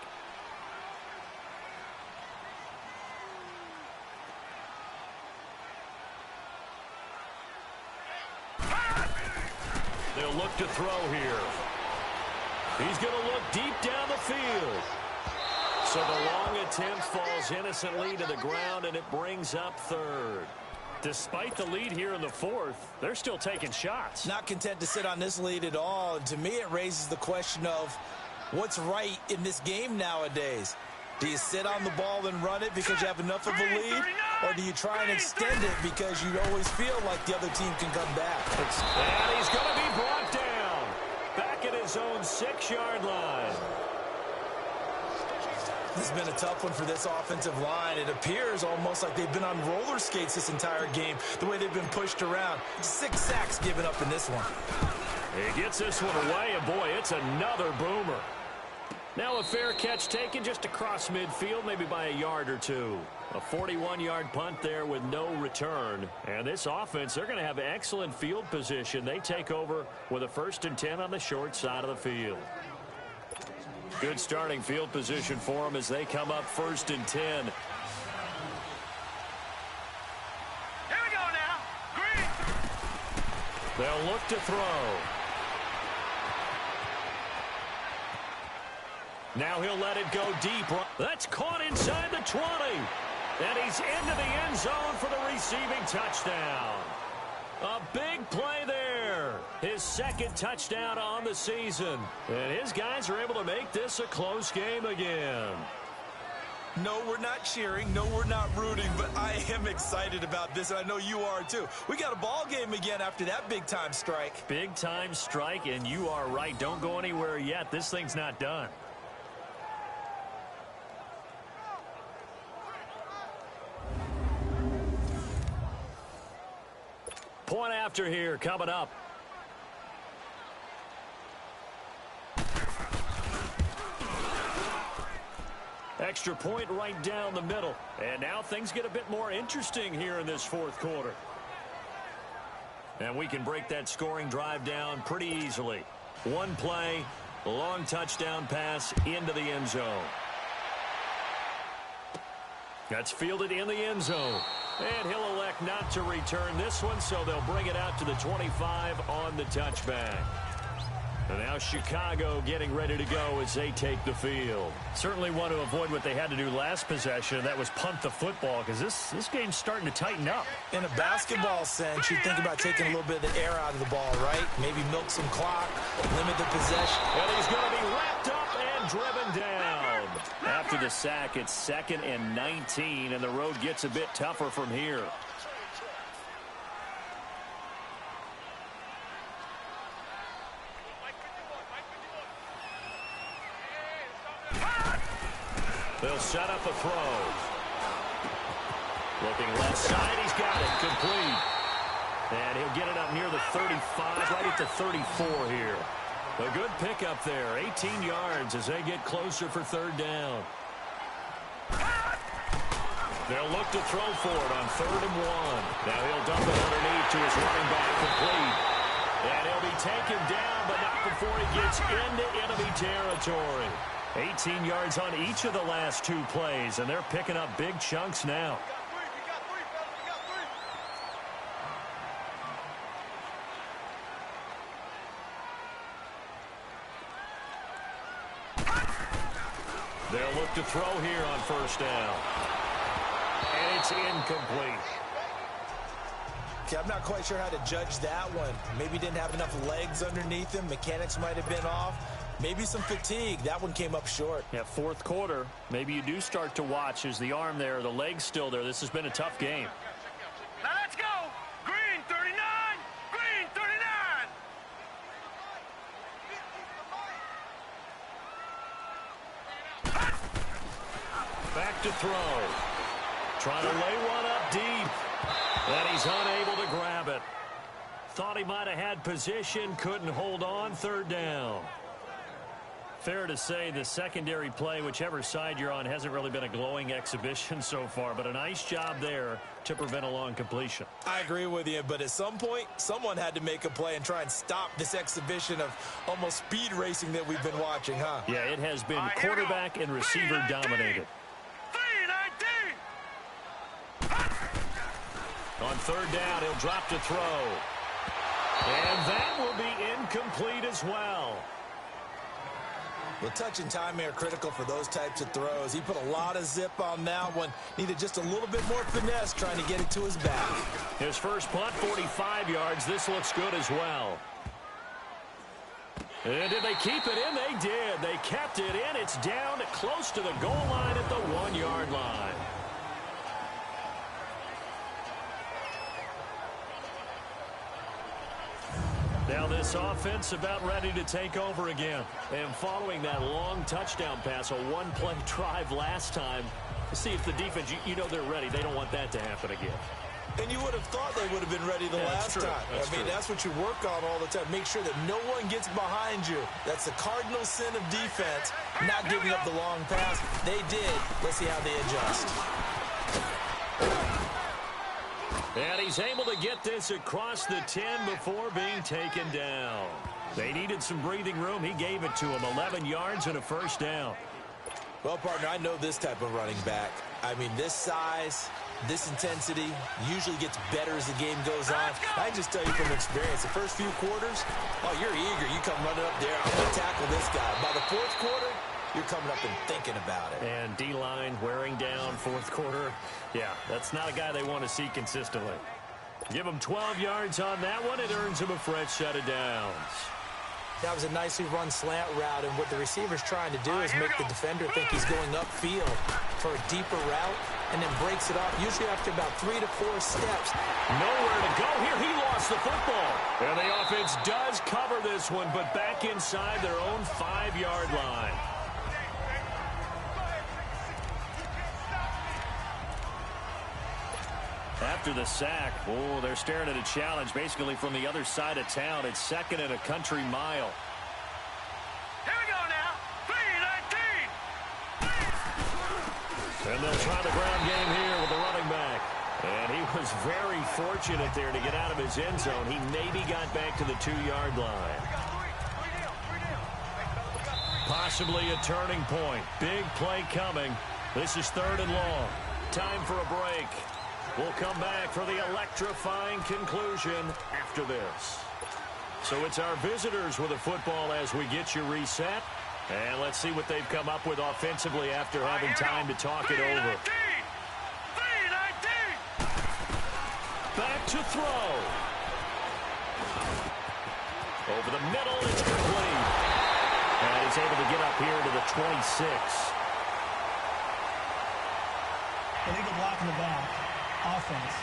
They'll look to throw here. He's going to look deep down the field. So the long attempt falls innocently to the ground, and it brings up 3rd. Despite the lead here in the 4th, they're still taking shots. Not content to sit on this lead at all. And to me, it raises the question of what's right in this game nowadays. Do you sit on the ball and run it because you have enough of a lead? Or do you try and extend it because you always feel like the other team can come back? And he's going to be brought down. Back at his own 6-yard line. This has been a tough one for this offensive line. It appears almost like they've been on roller skates this entire game, the way they've been pushed around. 6 sacks given up in this one. He gets this one away, and boy, it's another boomer. Now a fair catch taken just across midfield, maybe by a yard or 2. A 41-yard punt there with no return. And this offense, they're going to have excellent field position. They take over with a 1st and 10 on the short side of the field. Good starting field position for them as they come up 1st and 10. Here we go now. Green. They'll look to throw. Now he'll let it go deep. That's caught inside the 20. And he's into the end zone for the receiving touchdown. A big play there. His 2nd touchdown on the season. And his guys are able to make this a close game again. No, we're not cheering. No, we're not rooting. But I am excited about this, and I know you are too. We got a ball game again after that big-time strike. Big-time strike, and you are right. Don't go anywhere yet. This thing's not done. Point after here coming up. Extra point right down the middle. And now things get a bit more interesting here in this 4th quarter. And we can break that scoring drive down pretty easily. One play, long touchdown pass into the end zone. That's fielded in the end zone. And he'll elect not to return this one, so they'll bring it out to the 25 on the touchback. And now Chicago getting ready to go as they take the field. Certainly want to avoid what they had to do last possession, and that was punt the football, because this game's starting to tighten up. In a basketball sense, you think about taking a little bit of the air out of the ball, right? Maybe milk some clock, limit the possession. And he's going to be wrapped up and driven down. After the sack, it's 2nd and 19, and the road gets a bit tougher from here. They'll set up a throw. Looking left side, he's got it, complete. And he'll get it up near the 35, right at the 34 here. A good pickup there, 18 yards as they get closer for 3rd down. They'll look to throw for it on 3rd and 1. Now he'll dump it underneath to his running back, complete. And he'll be taken down, but not before he gets into enemy territory. 18 yards on each of the last 2 plays, and they're picking up big chunks now. They'll look to throw here on first down. And it's incomplete. Okay, I'm not quite sure how to judge that one. Maybe didn't have enough legs underneath him. Mechanics might have been off. Maybe some fatigue. That one came up short. Yeah, fourth quarter. Maybe you do start to watch. Is the arm there, the leg's still there? This has been a tough game. Now let's go. Green 39. Green 39. Back to throw. Trying to lay one up deep. And he's unable to grab it. Thought he might have had position. Couldn't hold on. Third down. Fair to say the secondary play, whichever side you're on, hasn't really been a glowing exhibition so far, but a nice job there to prevent a long completion. I agree with you, but at some point, someone had to make a play and try and stop this exhibition of almost speed racing that we've been watching, huh? Yeah, it has been quarterback and receiver dominated. 319. On third down, he'll drop to throw. And that will be incomplete as well. Well, touch and time are critical for those types of throws. He put a lot of zip on that one. Needed just a little bit more finesse trying to get it to his back. His first punt, 45 yards. This looks good as well. And did they keep it in? They did. They kept it in. It's down to close to the goal line at the 1-yard line. Now this offense about ready to take over again. And following that long touchdown pass, a one-play drive last time, see if the defense, you know they're ready. They don't want that to happen again. And you would have thought they would have been ready the last time. I mean, that's what you work on all the time. Make sure that no one gets behind you. That's the cardinal sin of defense, not giving up the long pass. They did. Let's see how they adjust. And he's able to get this across the 10 before being taken down. They needed some breathing room. He gave it to him. 11 yards and a first down. Well, partner, I know this type of running back. I mean, this size, this intensity usually gets better as the game goes on. I just tell you from experience, the first few quarters, oh, you're eager. You come running up there. I'm going to tackle this guy. By the fourth quarter, you're coming up and thinking about it. And D-line wearing down fourth quarter. Yeah, that's not a guy they want to see consistently. Give him 12 yards on that one. It earns him a fresh set of downs. That was a nicely run slant route, and what the receiver's trying to do is make the defender think he's going upfield for a deeper route, and then breaks it off, usually after about 3 to 4 steps. Nowhere to go here. He lost the football. And the offense does cover this one, but back inside their own 5-yard line. After the sack, oh, they're staring at a challenge basically from the other side of town. It's second and a country mile. Here we go now. 319. And they'll try the ground game here with the running back. And he was very fortunate there to get out of his end zone. He maybe got back to the 2-yard line. Possibly a turning point. Big play coming. This is 3rd and long. Time for a break. We'll come back for the electrifying conclusion after this. So it's our visitors with the football as we get you reset. And let's see what they've come up with offensively after having time to talk it over. 319. Back to throw. Over the middle, it's complete. And he's able to get up here to the 26. Illegal block in the back. Offense.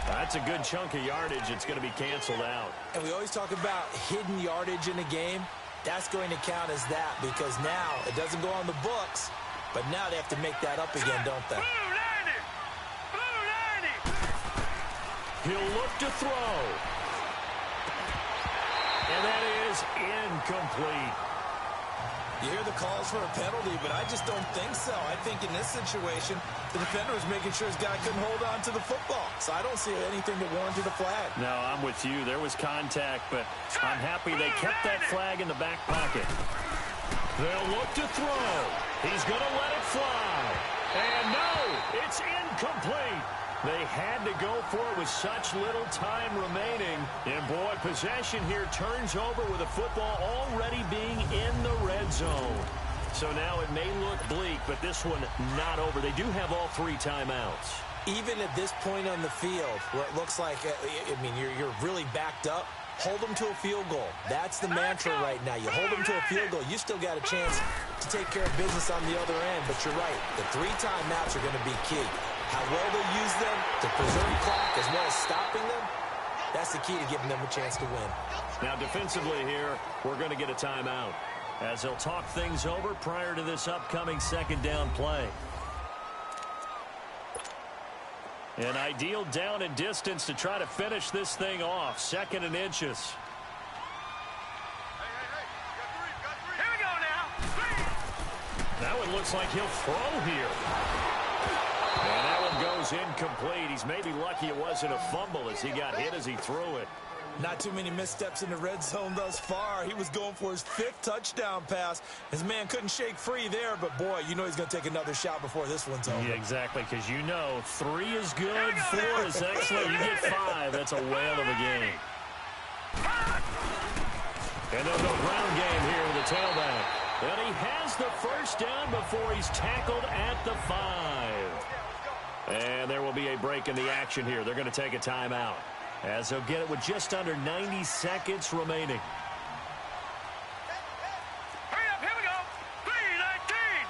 That's a good chunk of yardage. It's going to be canceled out. And we always talk about hidden yardage in a game. That's going to count as that because now it doesn't go on the books, but now they have to make that up again, don't they? Blue 90. He'll look to throw. And that is incomplete. You hear the calls for a penalty, but I just don't think so. I think in this situation, the defender was making sure his guy couldn't hold on to the football. So I don't see anything that warranted a flag. No, I'm with you. There was contact, but I'm happy they kept that flag in the back pocket. They'll look to throw. He's going to let it fly. And no, it's incomplete. They had to go for it with such little time remaining. And, boy, possession here turns over with the football already being in the red zone. So now it may look bleak, but this one not over. They do have all 3 timeouts. Even at this point on the field, where it looks like, I mean, you're really backed up, hold them to a field goal. That's the mantra right now. You hold them to a field goal, you still got a chance to take care of business on the other end. But you're right, the 3 timeouts are going to be key. How well they use them to preserve clock as well as stopping them, that's the key to giving them a chance to win. Now defensively here, we're going to get a timeout as they'll talk things over prior to this upcoming second down play. An ideal down and distance to try to finish this thing off. 2nd and inches. Here we go now. That one looks like he'll throw here. And that one goes incomplete. He's maybe lucky it wasn't a fumble as he got hit as he threw it. Not too many missteps in the red zone thus far. He was going for his 5th touchdown pass. His man couldn't shake free there, but boy, you know he's going to take another shot before this one's over. Yeah, exactly, because you know 3 is good, 4 is excellent. You get 5, that's a whale of a game. And they'll go ground game here with the tailback. And he has the first down before he's tackled at the 5. And there will be a break in the action here. They're going to take a timeout as they'll get it with just under 90 seconds remaining. Hurry up, here we go. 3:19.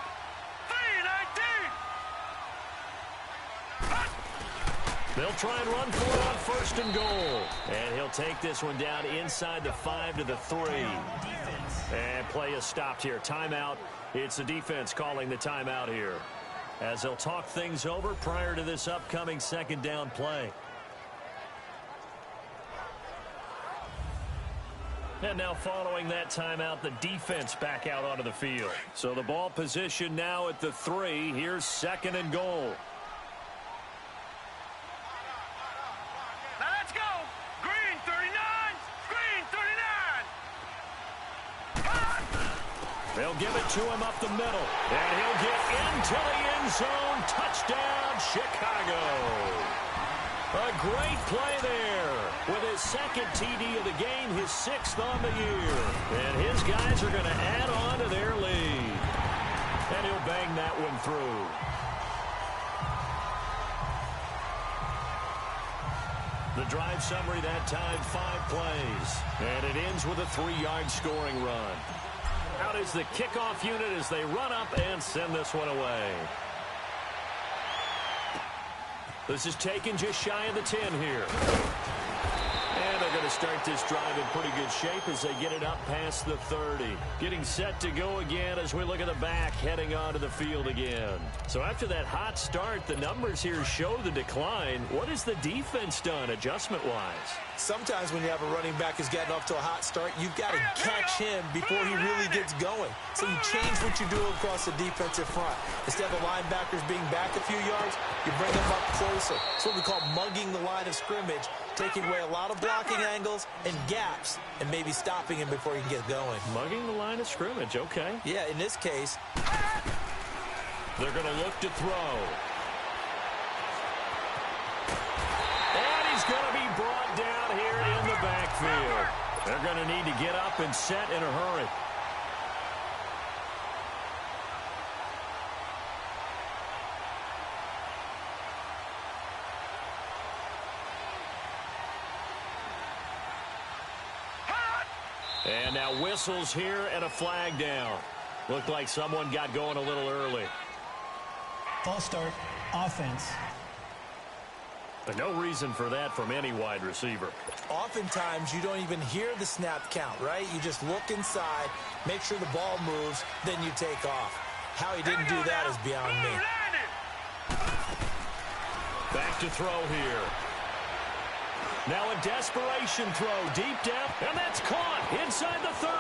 3:19. They'll try and run for it on 1st and goal. And he'll take this one down inside the 5 to the 3. And play is stopped here. Timeout. It's the defense calling the timeout here as they'll talk things over prior to this upcoming second down play. And now following that timeout, the defense back out onto the field. So the ball position now at the 3. Here's 2nd and goal. Now let's go. Green 39. Green 39. They'll give it to him up the middle. And he'll get into the end zone. Touchdown, Chicago. A great play there. With his 2nd TD of the game, his 6th on the year. And his guys are going to add on to their lead. And he'll bang that one through. The drive summary that time, 5 plays. And it ends with a 3-yard scoring run. Out is the kickoff unit as they run up and send this one away. This is taken just shy of the 10 here. And they're going to start this drive in pretty good shape as they get it up past the 30. Getting set to go again as we look at the back, heading onto the field again. So after that hot start, the numbers here show the decline. What has the defense done adjustment-wise? Sometimes when you have a running back who's gotten off to a hot start, you've got to catch him before he really gets going. So you change what you do across the defensive front. Instead of the linebackers being back a few yards, you bring them up closer. It's what we call mugging the line of scrimmage, taking away a lot of blocking angles and gaps and maybe stopping him before he can get going. Mugging the line of scrimmage, okay. Yeah, in this case, they're going to look to throw. And he's going to be brought down here in the backfield. They're going to need to get up and set in a hurry. And now whistles here and a flag down. Looked like someone got going a little early. False start, offense. But no reason for that from any wide receiver. oftentimes you don't even hear the snap count, right? You just look inside, make sure the ball moves, then you take off. How he didn't do that is beyond me. Back to throw here. Now a desperation throw deep down, and that's caught inside the 30.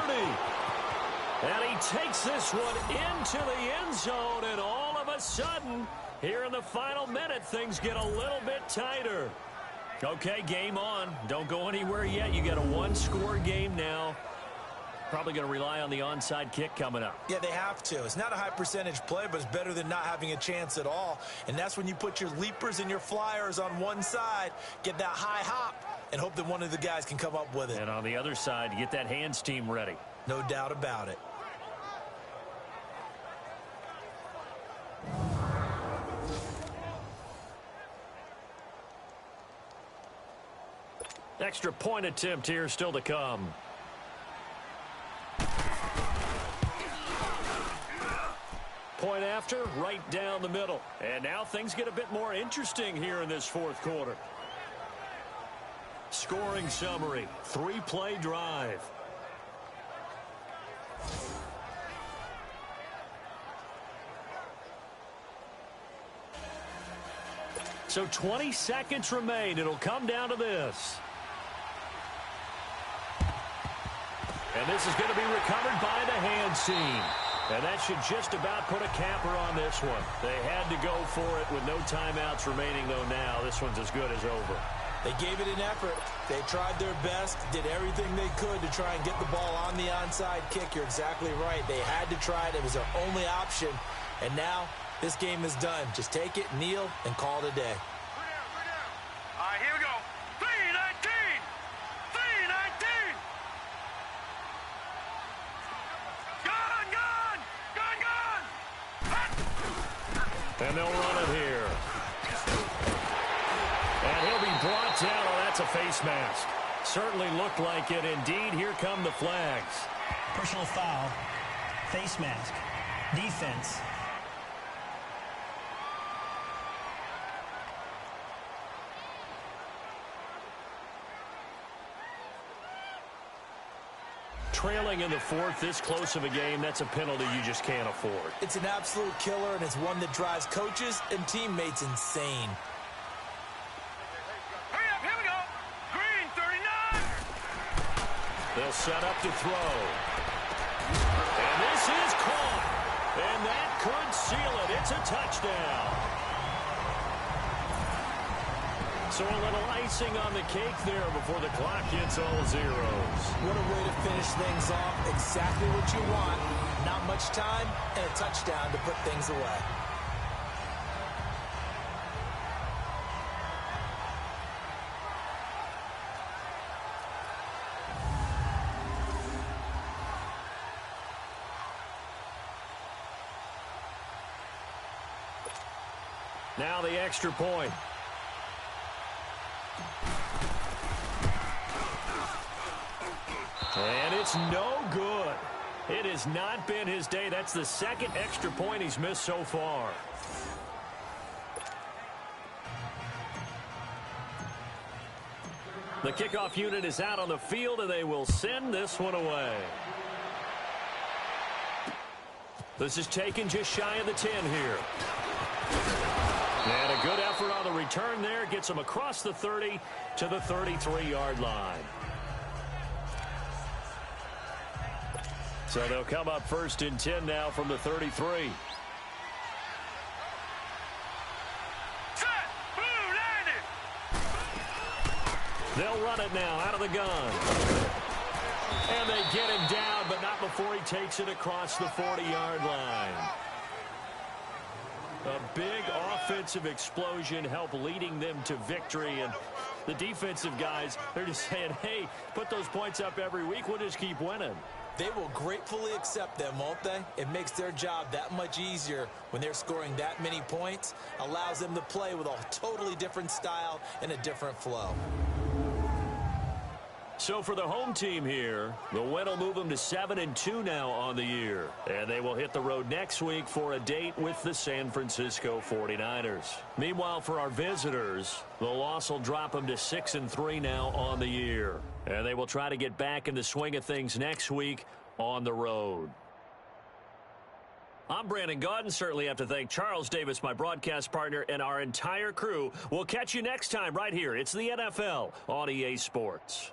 And he takes this one into the end zone, and all of a sudden, here in the final minute, things get a little bit tighter. Okay, game on. Don't go anywhere yet. You got a one-score game now. Probably going to rely on the onside kick coming up. Yeah, they have to. It's not a high-percentage play, but it's better than not having a chance at all. And that's when you put your leapers and your flyers on one side, get that high hop, and hope that one of the guys can come up with it. And on the other side, you get that hands team ready. No doubt about it. Extra point attempt here still to come. Point after, right down the middle. And now things get a bit more interesting here in this fourth quarter. Scoring summary, 3-play drive. So 20 seconds remain. It'll come down to this. And this is going to be recovered by the hands team. And that should just about put a capper on this one. They had to go for it with no timeouts remaining, though now this one's as good as over. They gave it an effort. They tried their best, did everything they could to try and get the ball on the onside kick. You're exactly right. They had to try it. It was their only option. And now this game is done. Just take it, kneel, and call it a day. All right, here we go. 3-19. 3-19. Gone, gone. Gone, gone. And they'll run it here. And he'll be brought down. Oh, that's a face mask. Certainly looked like it. Indeed, here come the flags. Personal foul. Face mask. Defense. Trailing in the fourth, this close of a game, that's a penalty you just can't afford. It's an absolute killer, and it's one that drives coaches and teammates insane. Hurry up, here we go. Green 39. They'll set up to throw. And this is caught. And that could seal it. It's a touchdown. So a little icing on the cake there before the clock hits all zeros. What a way to finish things off. Exactly what you want. Not much time and a touchdown to put things away. Now the extra point. And it's no good. It has not been his day. That's the second extra point he's missed so far. The kickoff unit is out on the field, and they will send this one away. This is taken just shy of the 10 here. And a good effort on the return there. Gets him across the 30 to the 33-yard line. So they'll come up 1st and 10 now from the 33. Set. Blue landed. They'll run it now out of the gun. And they get him down, but not before he takes it across the 40-yard line. A big offensive explosion helped leading them to victory. And the defensive guys, they're just saying, hey, put those points up every week. We'll just keep winning. They will gratefully accept them, won't they? It makes their job that much easier when they're scoring that many points. Allows them to play with a totally different style and a different flow. So for the home team here, the win will move them to 7-2 now on the year. And they will hit the road next week for a date with the San Francisco 49ers. Meanwhile, for our visitors, the loss will drop them to 6-3 now on the year. And they will try to get back in the swing of things next week on the road. I'm Brandon Gaudin. Certainly have to thank Charles Davis, my broadcast partner, and our entire crew. We'll catch you next time right here. It's the NFL on EA Sports.